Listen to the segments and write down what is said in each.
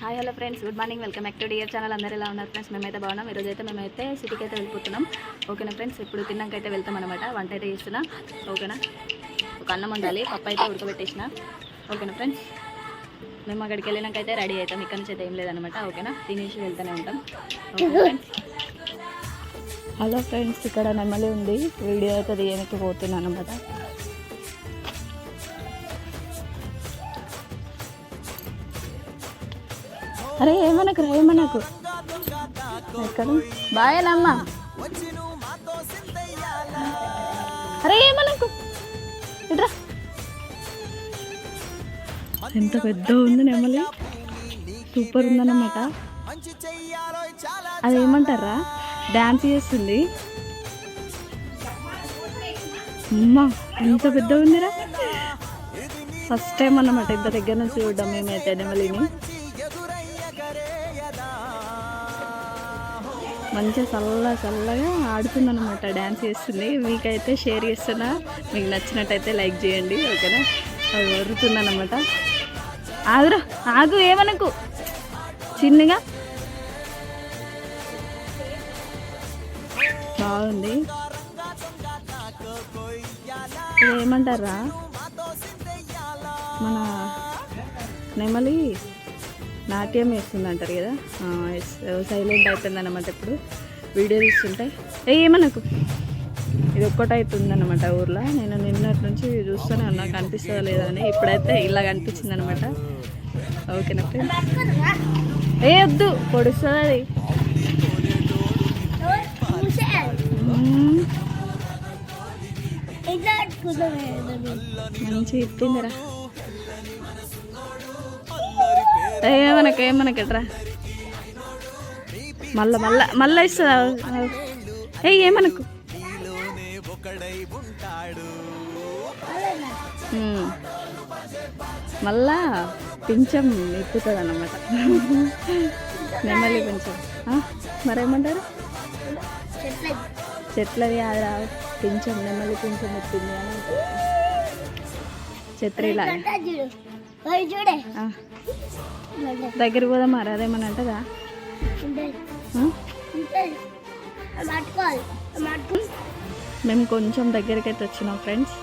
Hi hello friends, good morning. Welcome back to dear channel. అందరూ ఎలా ఉన్నారు friends? మేమైతే బాగున్నాం. ఈరోజైతే మేమైతే సిటీకి అయితే వెళ్ళిపోతున్నాం. ఓకేనా ఫ్రెండ్స్? ఇప్పుడు తిన్నాకైతే వెళ్తాం అనమాట. వంట అయితే చేస్తున్నా. ఓకేనా? ఒక అన్నం వండాలి, పప్పు అయితే ఉడకబెట్టేసిన. ఓకేనా ఫ్రెండ్స్? మేము అక్కడికి వెళ్ళినాకైతే రెడీ అవుతాం. ఇక్కడ నుంచి అయితే ఏం లేదనమాట. ఓకేనా? తినేసి వెళ్తూనే ఉంటాం. Okay friends. హలో ఫ్రెండ్స్, ఇక్కడ నెమ్మలి ఉంది. వీడియో అయితే తీయడానికి పోతున్నాను అనమాట. అరే ఏమనకు ఏమనకు ఎక్కడ బాయేనమ్మా. అరే ఏమనకు ఇట్రా. ఎంత పెద్ద ఉంది నెమలి, సూపర్ ఉందన్నమాట. అదేమంటారా, డ్యాన్స్ చేస్తుంది. అమ్మా ఎంత పెద్ద ఉందిరా. ఫస్ట్ టైం అన్నమాట ఇంత దగ్గర నుంచి చూడడం మేమైతే నెమలిని. మంచిగా చల్లగా ఆడుతుందన్నమాట, డ్యాన్స్ చేస్తుంది. మీకైతే షేర్ చేస్తున్నా, మీకు నచ్చినట్టయితే లైక్ చేయండి. ఓకేనా? అది వరుతుందన్నమాట. ఆగురా ఆగు, ఏమనకు చిన్నగా. బాగుంది. ఇది ఏమంటారా, మన నెమలి నాట్యం వేస్తుంది అంటారు కదా, సైలెంట్ అవుతుంది అన్నమాట. ఇప్పుడు వీడియో తీస్తుంటే ఏమనకు. ఇది ఒక్కటి అవుతుంది అన్నమాట ఊర్లో. నేను నిన్నటి నుంచి చూస్తూనే ఉన్నా, కనిపిస్తుందా లేదా అని. ఇప్పుడైతే ఇలా కనిపించింది అనమాట. ఓకేనా ఫ్రెండ్స్? వద్దు, పొడుస్తుంది అది. మంచి ఇప్పిందిరా. ఏమనకెట్రా, మళ్ళా ఇస్తుందా? ఏమనకు. మళ్ళా పింఛం ఎక్కుతుంది అన్నమాట, నెమ్మలి పింఛం. మరేమంటారు, చెట్లది ఆడ పింఛం, నెమ్మలి పింఛం ఎత్తింది అని చెత్రలాగా. దగ్గర పోదాం మరి, అదేమని అంటదా? మేము కొంచెం దగ్గరికి అయితే వచ్చినాం ఫ్రెండ్స్.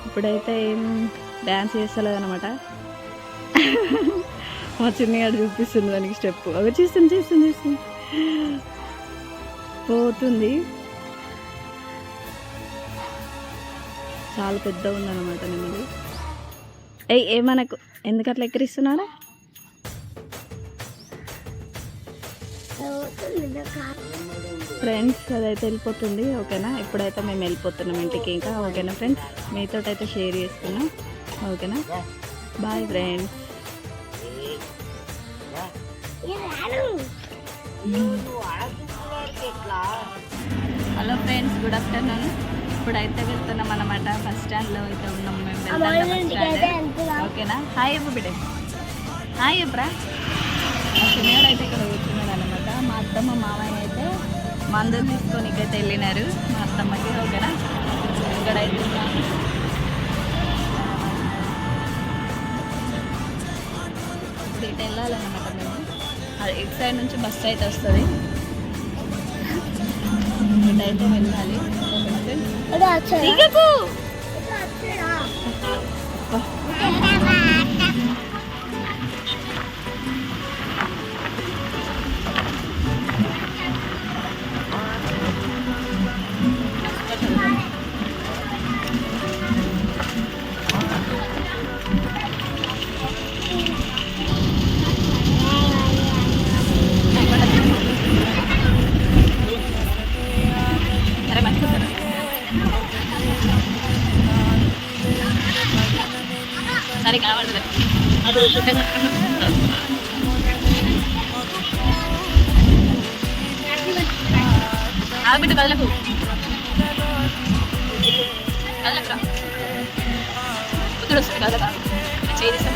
ఇప్పుడైతే ఏం డ్యాన్స్ చేస్తలేదన్నమాట. మా చిన్నగాడు చూపిస్తుంది దానికి స్టెప్. అవి చేస్తుంది పోతుంది. చాలా పెద్ద ఉందన్నమాట నెమ్మది. ఏమనకు, ఎందుకు అట్లా ఎక్కిరిస్తున్నారా? ఫ్రెండ్స్ అదైతే వెళ్ళిపోతుంది. ఓకేనా? ఇప్పుడైతే మేము వెళ్ళిపోతున్నాం ఇంటికి ఇంకా. ఓకేనా ఫ్రెండ్స్? మీతో అయితే షేర్ చేసుకున్నాం. ఓకేనా? Bye friends. Hello friends, good afternoon. ఇప్పుడైతే వెళ్తున్నాం అన్నమాట. బస్ స్టాండ్లో అయితే ఉన్నాం మేము. వెళ్తాం. ఓకేనా? హాయ్ అబ్బు బిడ్డ, హాయ్ అబ్బరా. మా చిన్నవాడు అయితే ఇక్కడ కూర్చున్నాడు అనమాట. మా అత్తమ్మ మామయ్య అయితే మందు తీసుకోనికైతే వెళ్ళినారు మా అత్తమ్మకి. ఓకేనా? ఇక్కడైతే ఇప్పుడు ఇటు వెళ్ళాలన్నమాట మేము. అది ఇటు సైడ్ నుంచి బస్సు అయితే వస్తుంది, ఇటైతే వెళ్ళాలి. సరే కావాలి బిడ్డ, కదలకు కదలకురా. కుదురు వస్తుంది కదలక చేస్తాం.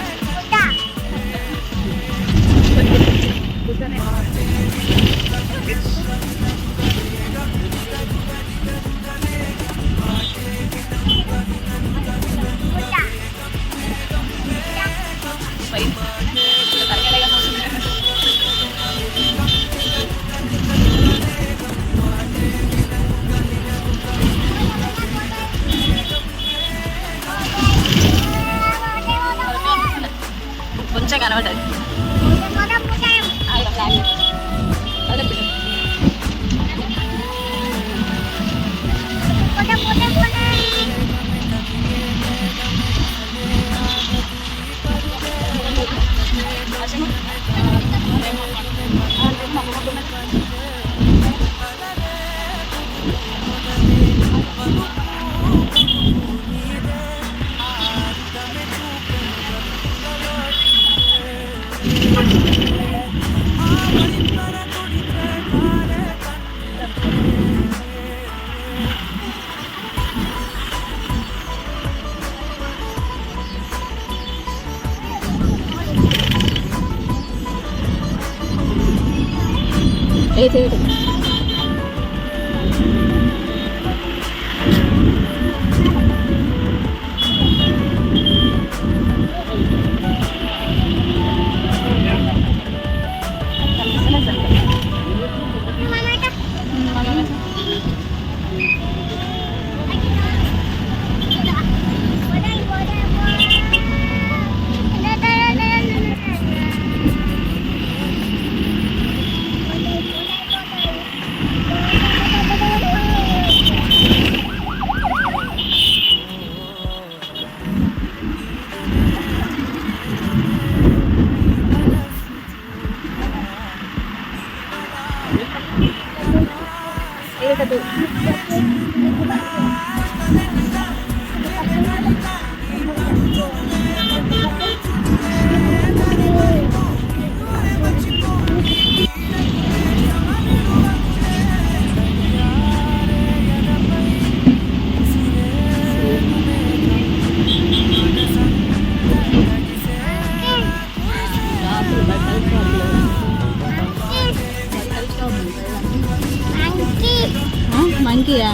మంకీయా?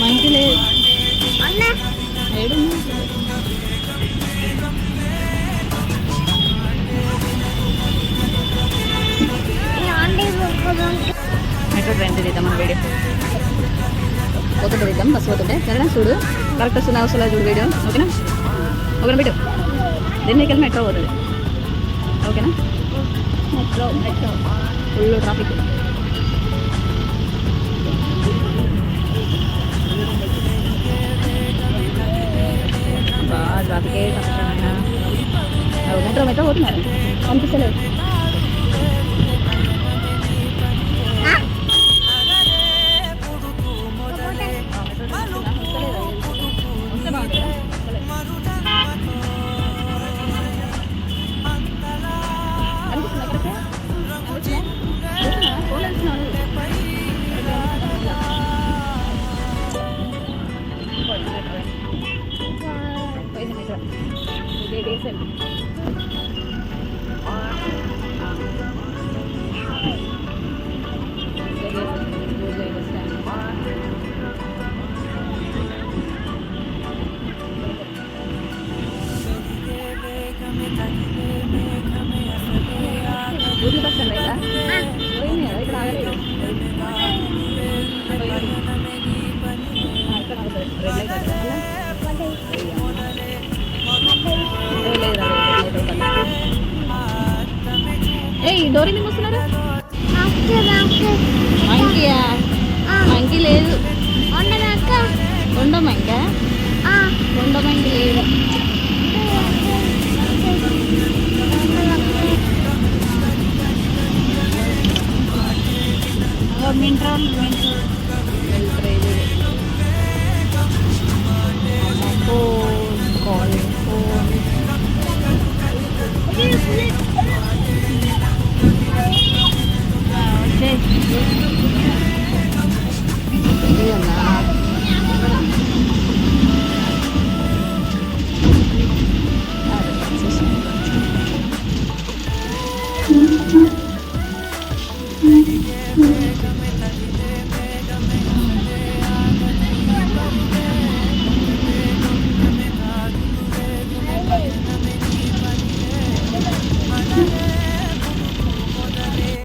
మంకీ లేదు. ఏడు మెట్రో ట్రైన్ తిరిగిద్దాం మన వీడియో పోతుంటే తిద్దాం. బస్సు పోతుంటే సరేనా? చూడు కరెక్ట్ వస్తుంది అవసరం చూడు వీడియో. ఓకేనా? ఓకేనా బిడ్డు? దీన్ని వెళ్ళి మెట్రో పోతుంది. ఓకేనా? Metro full traffic. ట్రాఫికే కష్టమైన మెట్రో పోతున్నారు కనిపిస్తలేదు. ఏయ్ డోర్ ఎందుకు వస్తున్నారు? మంకీయా? మంకీ లేదు. కొండ మంకా? కొండ మంకి లేదు.